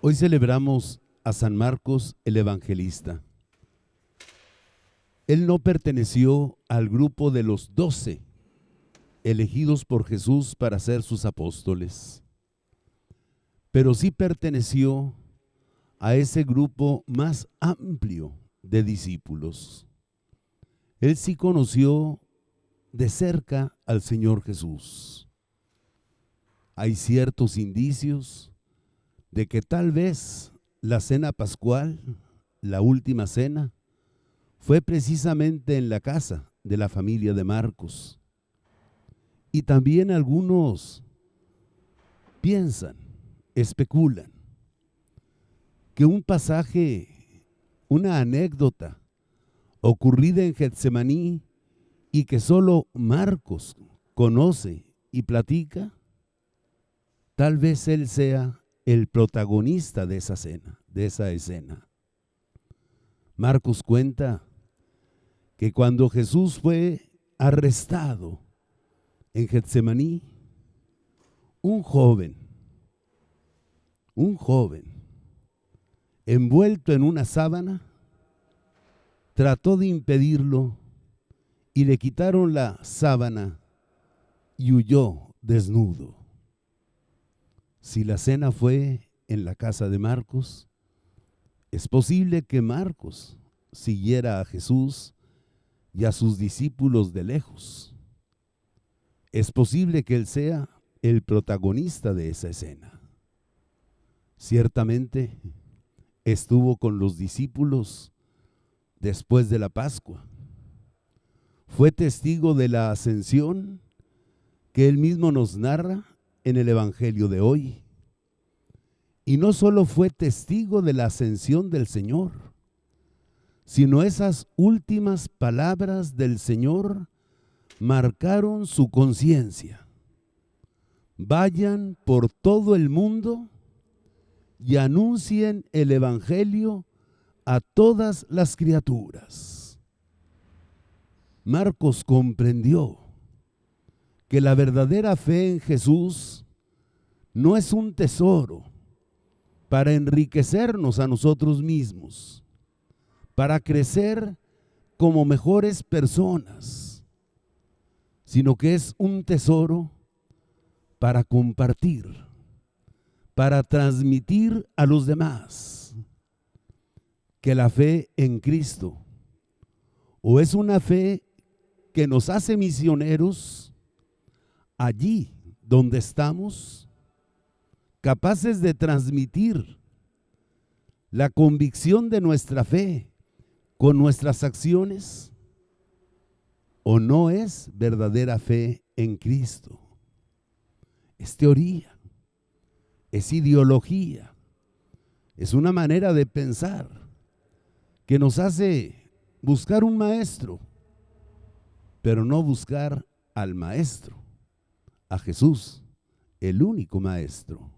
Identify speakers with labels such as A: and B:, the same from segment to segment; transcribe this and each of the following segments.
A: Hoy celebramos a San Marcos el Evangelista. Él no perteneció al grupo de los 12 elegidos por Jesús para ser sus apóstoles, pero sí perteneció a ese grupo más amplio de discípulos. Él sí conoció de cerca al Señor Jesús. Hay ciertos indicios de que tal vez la cena pascual, la última cena, fue precisamente en la casa de la familia de Marcos. Y también algunos piensan, especulan, que un pasaje, una anécdota ocurrida en Getsemaní y que solo Marcos conoce y platica, tal vez él sea el protagonista de esa cena, de esa escena. Marcos cuenta que cuando Jesús fue arrestado en Getsemaní, un joven, envuelto en una sábana, trató de impedirlo y le quitaron la sábana y huyó desnudo. Si la cena fue en la casa de Marcos, es posible que Marcos siguiera a Jesús y a sus discípulos de lejos. Es posible que él sea el protagonista de esa escena. Ciertamente estuvo con los discípulos después de la Pascua. Fue testigo de la ascensión que él mismo nos narra en el Evangelio de hoy. Y no solo fue testigo de la ascensión del Señor, sino esas últimas palabras del Señor marcaron su conciencia. Vayan por todo el mundo y anuncien el Evangelio a todas las criaturas. Marcos comprendió que la verdadera fe en Jesús no es un tesoro para enriquecernos a nosotros mismos, para crecer como mejores personas, sino que es un tesoro para compartir, para transmitir a los demás que la fe en Cristo o es una fe que nos hace misioneros allí donde estamos, capaces de transmitir la convicción de nuestra fe con nuestras acciones, o no es verdadera fe en Cristo. Es teoría, es ideología, es una manera de pensar que nos hace buscar un maestro, pero no buscar al maestro, a Jesús, el único maestro,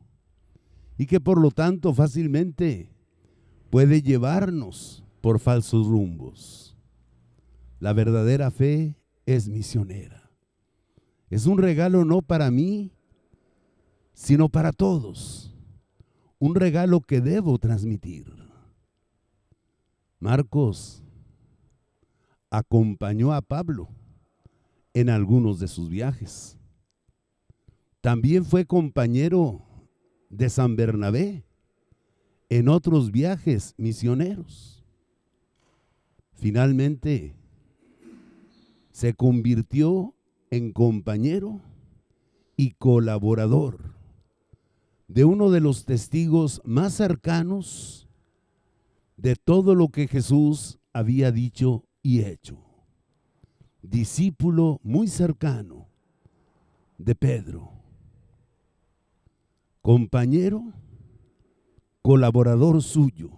A: y que por lo tanto fácilmente puede llevarnos por falsos rumbos. La verdadera fe es misionera. Es un regalo no para mí, sino para todos. Un regalo que debo transmitir. Marcos acompañó a Pablo en algunos de sus viajes. También fue compañero de San Bernabé en otros viajes misioneros. Finalmente se convirtió en compañero y colaborador de uno de los testigos más cercanos de todo lo que Jesús había dicho y hecho. Discípulo muy cercano de Pedro. Compañero, colaborador suyo.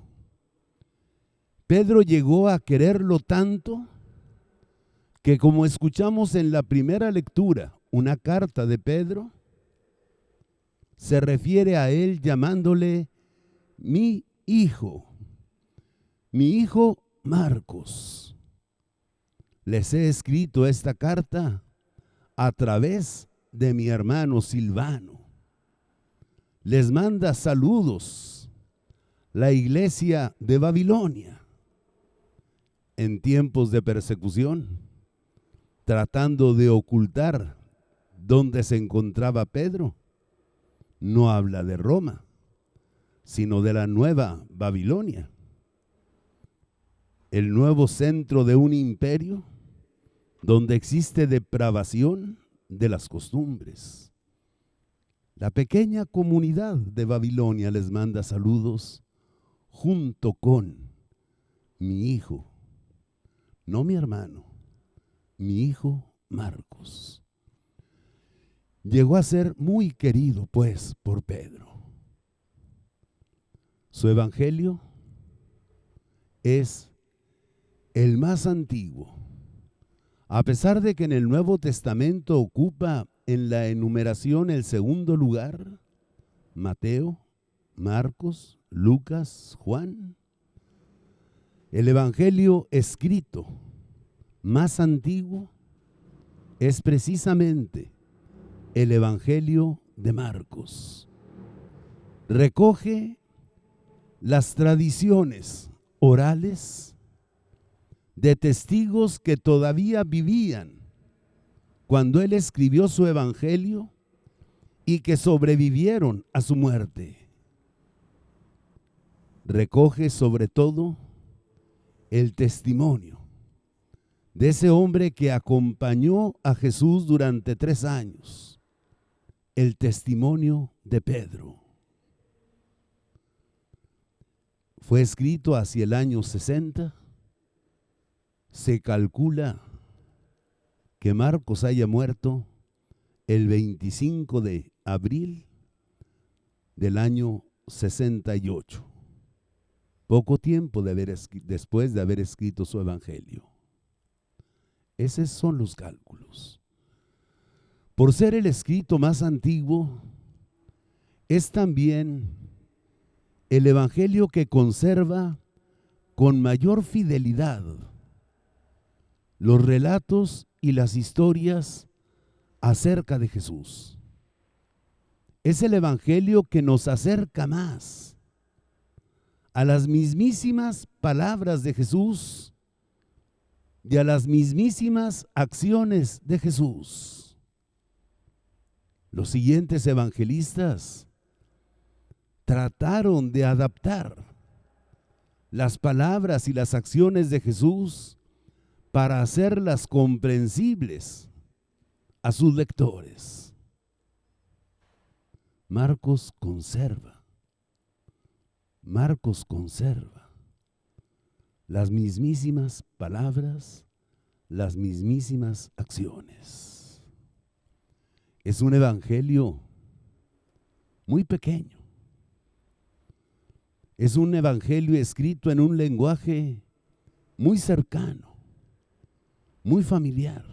A: Pedro llegó a quererlo tanto que, como escuchamos en la primera lectura, una carta de Pedro, se refiere a él llamándole mi hijo Marcos. Les he escrito esta carta a través de mi hermano Silvano. Les manda saludos la iglesia de Babilonia en tiempos de persecución, tratando de ocultar dónde se encontraba Pedro. No habla de Roma, sino de la nueva Babilonia, el nuevo centro de un imperio donde existe depravación de las costumbres. La pequeña comunidad de Babilonia les manda saludos junto con mi hijo, no mi hermano, mi hijo Marcos. Llegó a ser muy querido, pues, por Pedro. Su evangelio es el más antiguo, a pesar de que en el Nuevo Testamento ocupa en la enumeración el segundo lugar. Mateo, Marcos, Lucas, Juan. El evangelio escrito más antiguo es precisamente el evangelio de Marcos. Recoge las tradiciones orales de testigos que todavía vivían cuando él escribió su evangelio y que sobrevivieron a su muerte. Recoge sobre todo el testimonio de ese hombre que acompañó a Jesús durante 3 años, el testimonio de Pedro. Fue escrito hacia el año 60. Se calcula que Marcos haya muerto el 25 de abril del año 68, poco tiempo después de haber escrito su evangelio. Esos son los cálculos. Por ser el escrito más antiguo, es también el evangelio que conserva con mayor fidelidad los relatos y las historias acerca de Jesús. Es el evangelio que nos acerca más a las mismísimas palabras de Jesús y a las mismísimas acciones de Jesús. Los siguientes evangelistas trataron de adaptar las palabras y las acciones de Jesús para hacerlas comprensibles a sus lectores. Marcos conserva las mismísimas palabras, las mismísimas acciones. Es un evangelio muy pequeño. Es un evangelio escrito en un lenguaje muy cercano, muy familiar.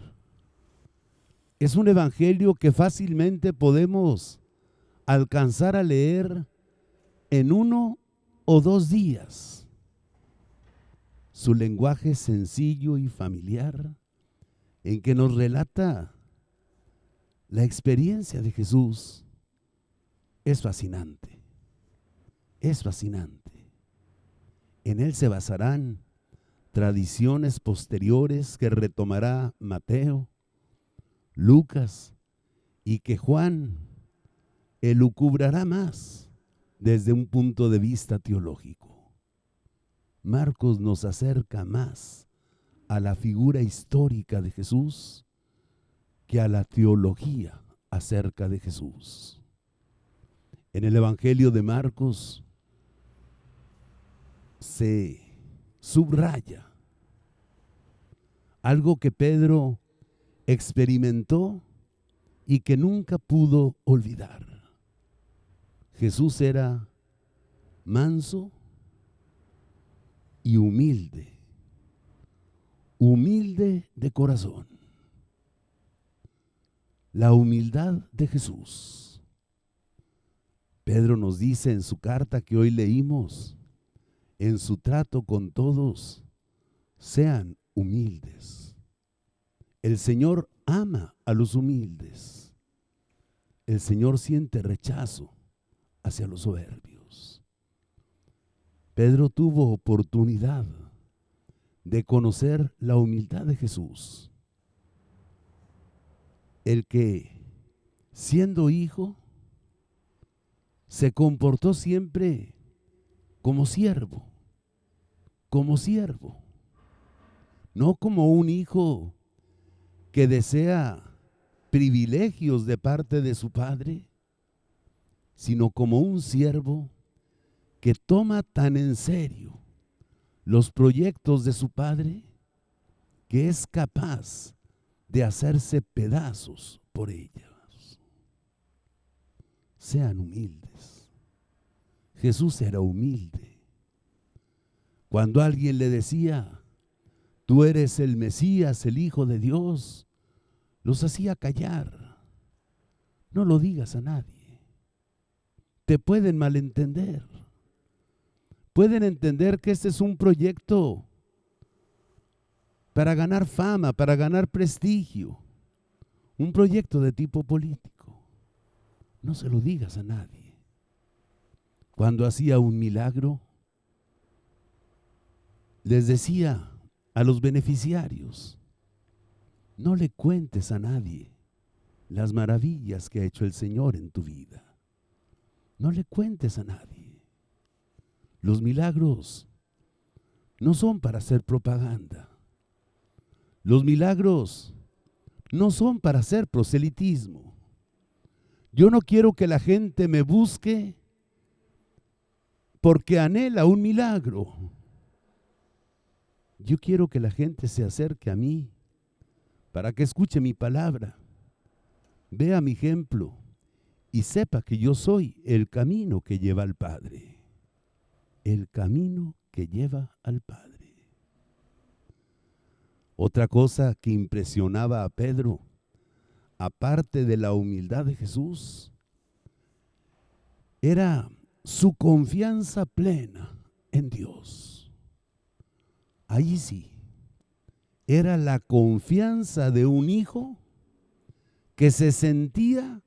A: Es un evangelio que fácilmente podemos alcanzar a leer en 1 o 2 días. Su lenguaje sencillo y familiar, en que nos relata la experiencia de Jesús, es fascinante. Es fascinante. En él se basarán tradiciones posteriores que retomará Mateo, Lucas, y que Juan elucubrará más desde un punto de vista teológico. Marcos nos acerca más a la figura histórica de Jesús que a la teología acerca de Jesús. En el Evangelio de Marcos se subraya algo que Pedro experimentó y que nunca pudo olvidar. Jesús era manso y humilde de corazón. La humildad de Jesús. Pedro nos dice en su carta que hoy leímos, en su trato con todos, sean humildes. El Señor ama a los humildes. El Señor siente rechazo hacia los soberbios. Pedro tuvo oportunidad de conocer la humildad de Jesús, el que, siendo hijo, se comportó siempre como siervo, no como un hijo que desea privilegios de parte de su padre, sino como un siervo que toma tan en serio los proyectos de su padre que es capaz de hacerse pedazos por ellos. Sean humildes. Jesús era humilde. Cuando alguien le decía, tú eres el Mesías, el Hijo de Dios, los hacía callar. No lo digas a nadie. Te pueden malentender. Pueden entender que este es un proyecto para ganar fama, para ganar prestigio. Un proyecto de tipo político. No se lo digas a nadie. Cuando hacía un milagro, les decía a los beneficiarios, no le cuentes a nadie las maravillas que ha hecho el Señor en tu vida. No le cuentes a nadie. Los milagros no son para hacer propaganda. Los milagros no son para hacer proselitismo. Yo no quiero que la gente me busque porque anhela un milagro. Yo quiero que la gente se acerque a mí para que escuche mi palabra, vea mi ejemplo y sepa que yo soy el camino que lleva al Padre. El camino que lleva al Padre. Otra cosa que impresionaba a Pedro, aparte de la humildad de Jesús, era su confianza plena en Dios. Ahí sí, era la confianza de un hijo que se sentía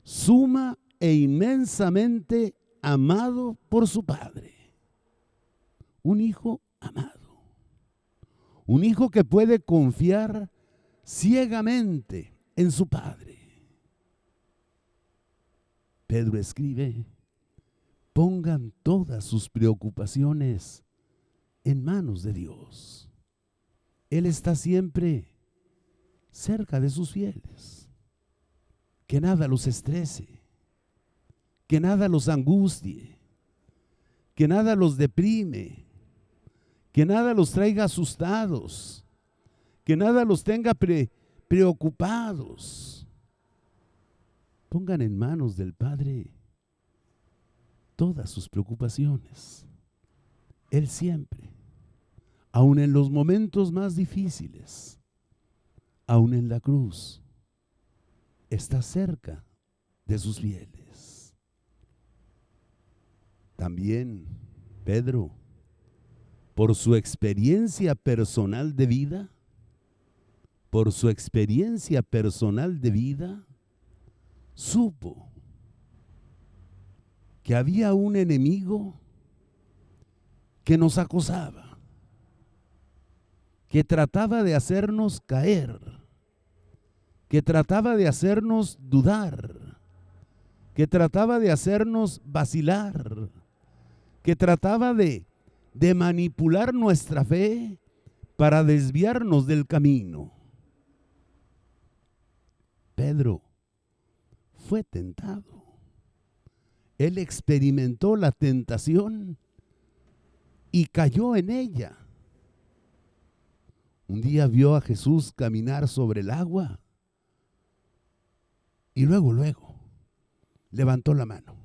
A: suma e inmensamente amado por su padre. Un hijo amado. Un hijo que puede confiar ciegamente en su padre. Pedro escribe, pongan todas sus preocupaciones en manos de Dios. Él está siempre cerca de sus fieles. Que nada los estrese, que nada los angustie, que nada los deprime, que nada los traiga asustados, que nada los tenga preocupados. Pongan en manos del Padre todas sus preocupaciones. Él siempre, aun en los momentos más difíciles, aun en la cruz, está cerca de sus fieles. También Pedro, por su experiencia personal de vida, supo que había un enemigo que nos acosaba, que trataba de hacernos caer, que trataba de hacernos dudar, que trataba de hacernos vacilar, que trataba de manipular nuestra fe para desviarnos del camino. Pedro fue tentado. Él experimentó la tentación y cayó en ella. Un día vio a Jesús caminar sobre el agua y luego levantó la mano.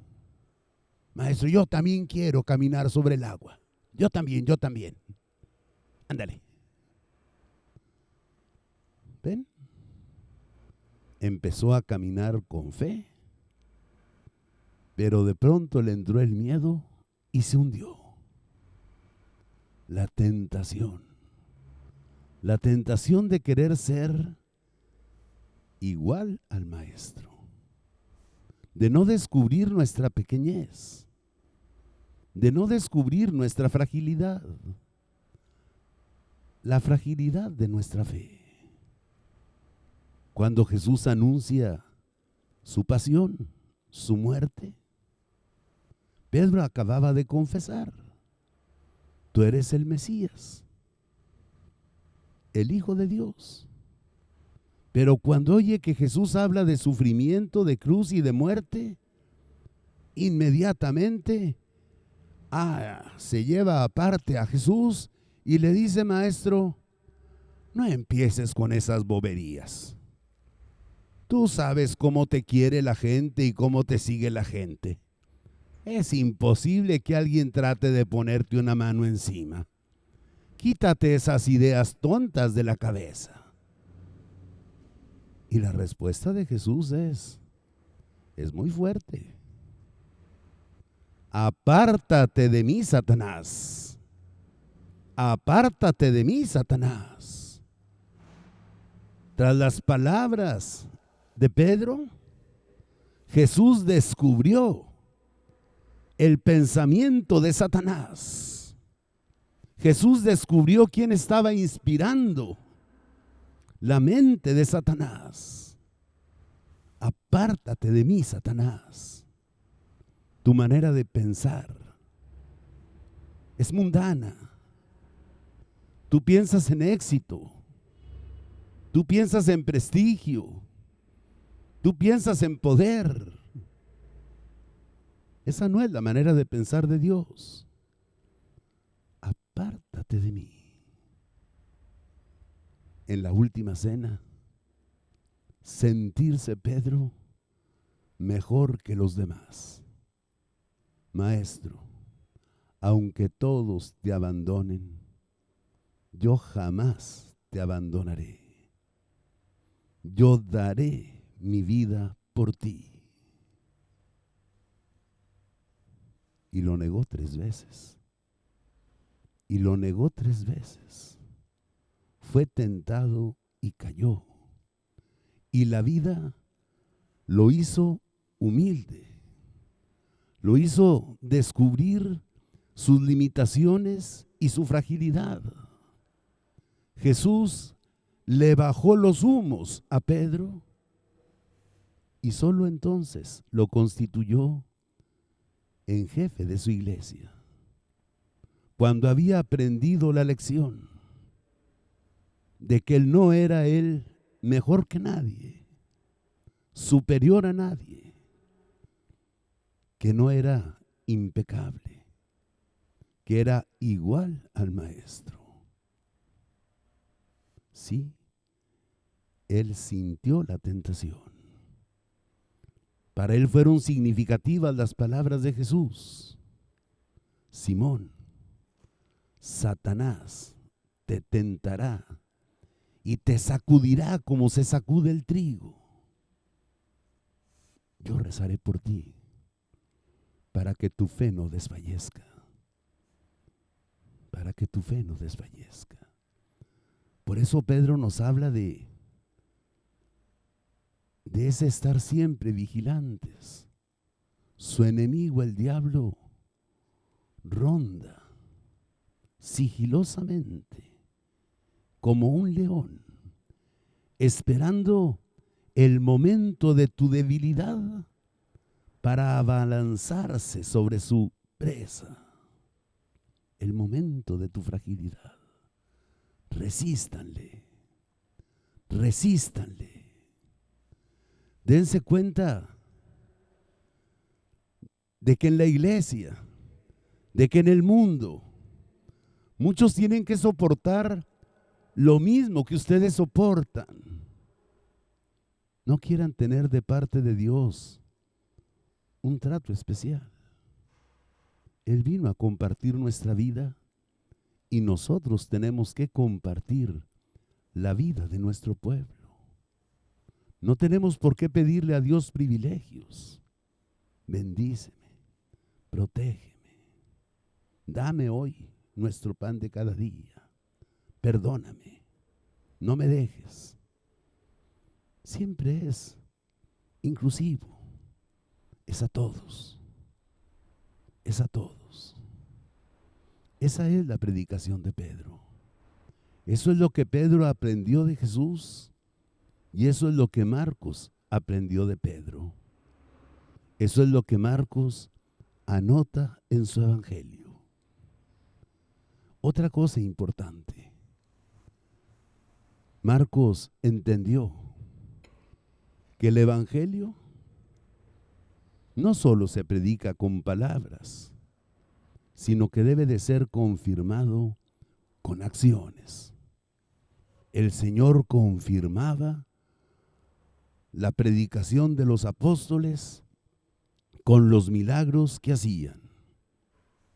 A: Maestro, yo también quiero caminar sobre el agua. Yo también. Ándale. ¿Ven? Empezó a caminar con fe, pero de pronto le entró el miedo y se hundió. La tentación de querer ser igual al Maestro, de no descubrir nuestra pequeñez, de no descubrir nuestra fragilidad, la fragilidad de nuestra fe. Cuando Jesús anuncia su pasión, su muerte, Pedro acababa de confesar: tú eres el Mesías, el Hijo de Dios. Pero cuando oye que Jesús habla de sufrimiento, de cruz y de muerte, inmediatamente se lleva aparte a Jesús y le dice: maestro, no empieces con esas boberías. Tú sabes cómo te quiere la gente y cómo te sigue la gente. Es imposible que alguien trate de ponerte una mano encima. Quítate esas ideas tontas de la cabeza. Y la respuesta de Jesús es muy fuerte. Apártate de mí, Satanás. Apártate de mí, Satanás. Tras las palabras de Pedro, Jesús descubrió el pensamiento de Satanás. Jesús descubrió quién estaba inspirando la mente de Satanás. Apártate de mí, Satanás. Tu manera de pensar es mundana. Tú piensas en éxito. Tú piensas en prestigio. Tú piensas en poder. Esa no es la manera de pensar de Dios. Apártate de mí. En la última cena, sentirse Pedro mejor que los demás. Maestro, aunque todos te abandonen, yo jamás te abandonaré. Yo daré mi vida por ti. Y lo negó 3 veces. Y lo negó 3 veces. Fue tentado y cayó. Y la vida lo hizo humilde. Lo hizo descubrir sus limitaciones y su fragilidad. Jesús le bajó los humos a Pedro y solo entonces lo constituyó en jefe de su iglesia. Cuando había aprendido la lección de que él no era mejor que nadie, superior a nadie, que no era impecable, que era igual al maestro. Sí, él sintió la tentación. Para él fueron significativas las palabras de Jesús: Simón, Satanás te tentará y te sacudirá como se sacude el trigo. Yo rezaré por ti para que tu fe no desfallezca. Para que tu fe no desfallezca. Por eso Pedro nos habla de ese estar siempre vigilantes. Su enemigo, el diablo, ronda sigilosamente como un león, esperando el momento de tu debilidad para abalanzarse sobre su presa. El momento de tu fragilidad. Resístanle. Resístanle. Dense cuenta de que en la iglesia, de que en el mundo, muchos tienen que soportar lo mismo que ustedes soportan. No quieran tener de parte de Dios un trato especial. Él vino a compartir nuestra vida y nosotros tenemos que compartir la vida de nuestro pueblo. No tenemos por qué pedirle a Dios privilegios. Bendíceme, protégeme, dame hoy nuestro pan de cada día, perdóname, no me dejes. Siempre es inclusivo, es a todos, es a todos. Esa es la predicación de Pedro. Eso es lo que Pedro aprendió de Jesús y eso es lo que Marcos aprendió de Pedro. Eso es lo que Marcos anota en su evangelio. Otra cosa importante. Marcos entendió que el evangelio no solo se predica con palabras, sino que debe de ser confirmado con acciones. El Señor confirmaba la predicación de los apóstoles con los milagros que hacían.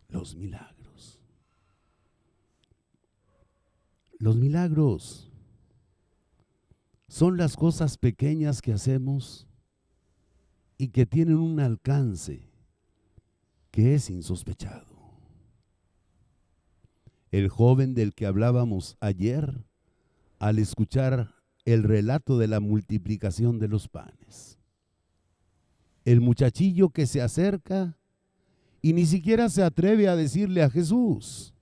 A: Los milagros. Los milagros son las cosas pequeñas que hacemos y que tienen un alcance que es insospechado. El joven del que hablábamos ayer, al escuchar el relato de la multiplicación de los panes. El muchachillo que se acerca y ni siquiera se atreve a decirle a Jesús,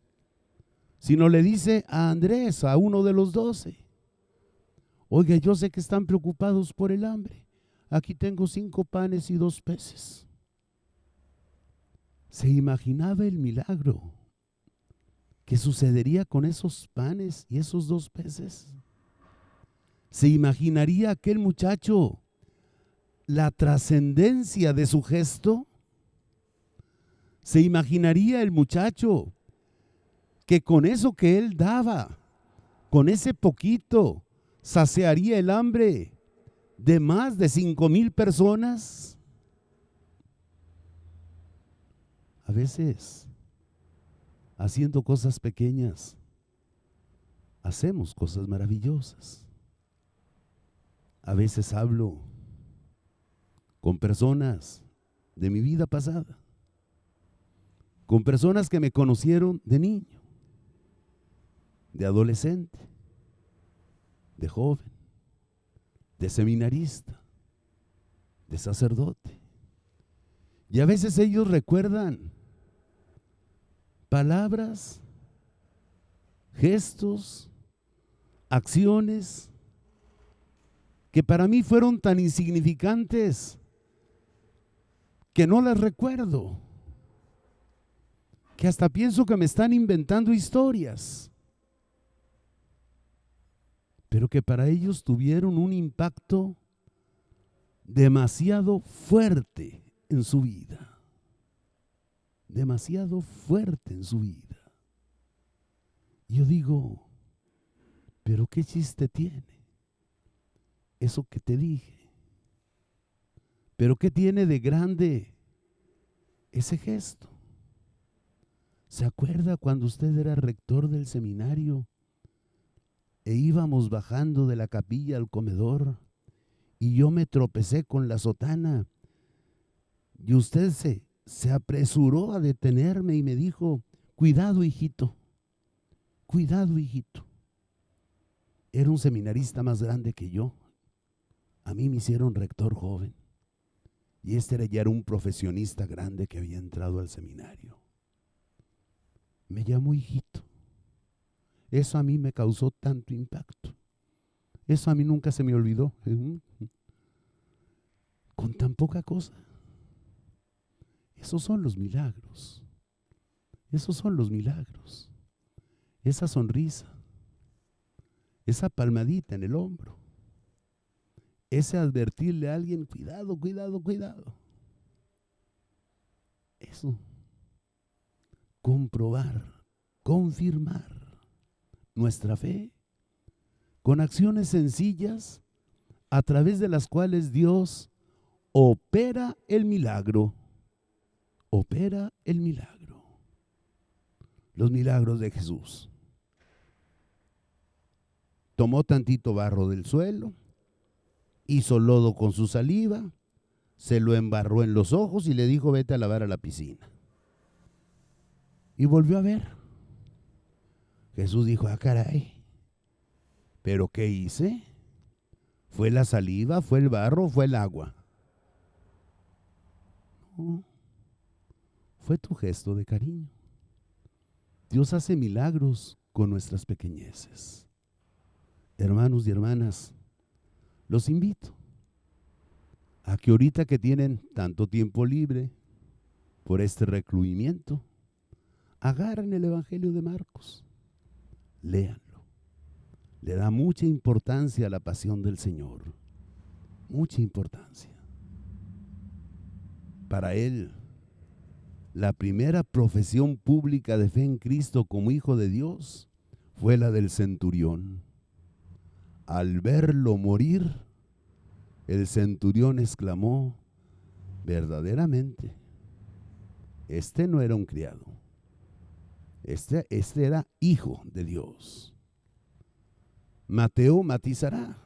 A: sino le dice a Andrés, a uno de los 12, oiga, yo sé que están preocupados por el hambre. Aquí tengo 5 panes y 2 peces. Se imaginaba el milagro que sucedería con esos panes y esos 2 peces. Se imaginaría aquel muchacho la trascendencia de su gesto. Se imaginaría el muchacho que con eso que él daba, con ese poquito, saciaría el hambre de más de 5,000 personas. A veces, haciendo cosas pequeñas, hacemos cosas maravillosas. A veces hablo con personas de mi vida pasada, con personas que me conocieron de niño, de adolescente, de joven, de seminarista, de sacerdote. Y a veces ellos recuerdan palabras, gestos, acciones que para mí fueron tan insignificantes que no las recuerdo, que hasta pienso que me están inventando historias, pero que para ellos tuvieron un impacto demasiado fuerte en su vida, demasiado fuerte en su vida. Yo digo, pero ¿qué chiste tiene eso que te dije? ¿Pero qué tiene de grande ese gesto? ¿Se acuerda cuando usted era rector del seminario e íbamos bajando de la capilla al comedor y yo me tropecé con la sotana y usted se apresuró a detenerme y me dijo, cuidado, hijito, cuidado, hijito? Era un seminarista más grande que yo. A mí me hicieron rector joven y ya era un profesionista grande que había entrado al seminario. Me llamó hijito. Eso a mí me causó tanto impacto. Eso a mí nunca se me olvidó. Con tan poca cosa. Esos son los milagros. Esos son los milagros. Esa sonrisa. Esa palmadita en el hombro. Ese advertirle a alguien, cuidado, cuidado, cuidado. Eso. Comprobar, confirmar nuestra fe con acciones sencillas a través de las cuales Dios opera el milagro. Opera el milagro. Los milagros de Jesús. Tomó tantito barro del suelo, hizo lodo con su saliva, se lo embarró en los ojos y le dijo, vete a lavar a la piscina. Y volvió a ver. Jesús dijo, ah, caray, ¿pero qué hice? ¿Fue la saliva, fue el barro, fue el agua? No, fue tu gesto de cariño. Dios hace milagros con nuestras pequeñeces. Hermanos y hermanas, los invito a que ahorita que tienen tanto tiempo libre por este recluimiento, agarren el Evangelio de Marcos, léanlo. Le da mucha importancia a la pasión del Señor, mucha importancia. Para él, la primera profesión pública de fe en Cristo como hijo de Dios fue la del centurión. Al verlo morir, el centurión exclamó: verdaderamente, este no era un criado, este era hijo de Dios. Mateo matizará: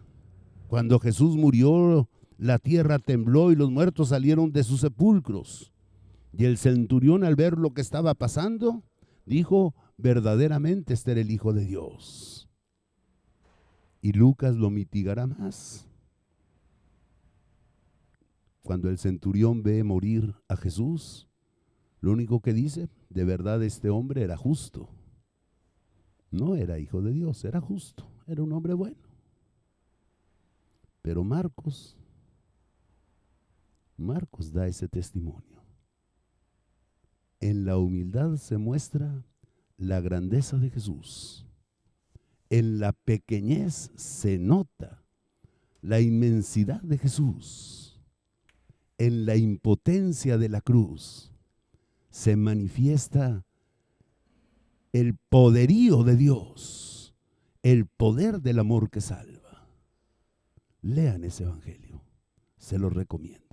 A: cuando Jesús murió, la tierra tembló y los muertos salieron de sus sepulcros. Y el centurión, al ver lo que estaba pasando, dijo: verdaderamente este era el Hijo de Dios. Y Lucas lo mitigará más. Cuando el centurión ve morir a Jesús, lo único que dice: de verdad este hombre era justo. No era hijo de Dios, era justo, era un hombre bueno. Pero Marcos da ese testimonio. En la humildad se muestra la grandeza de Jesús. En la pequeñez se nota la inmensidad de Jesús. En la impotencia de la cruz se manifiesta el poderío de Dios, el poder del amor que salva. Lean ese Evangelio, se los recomiendo.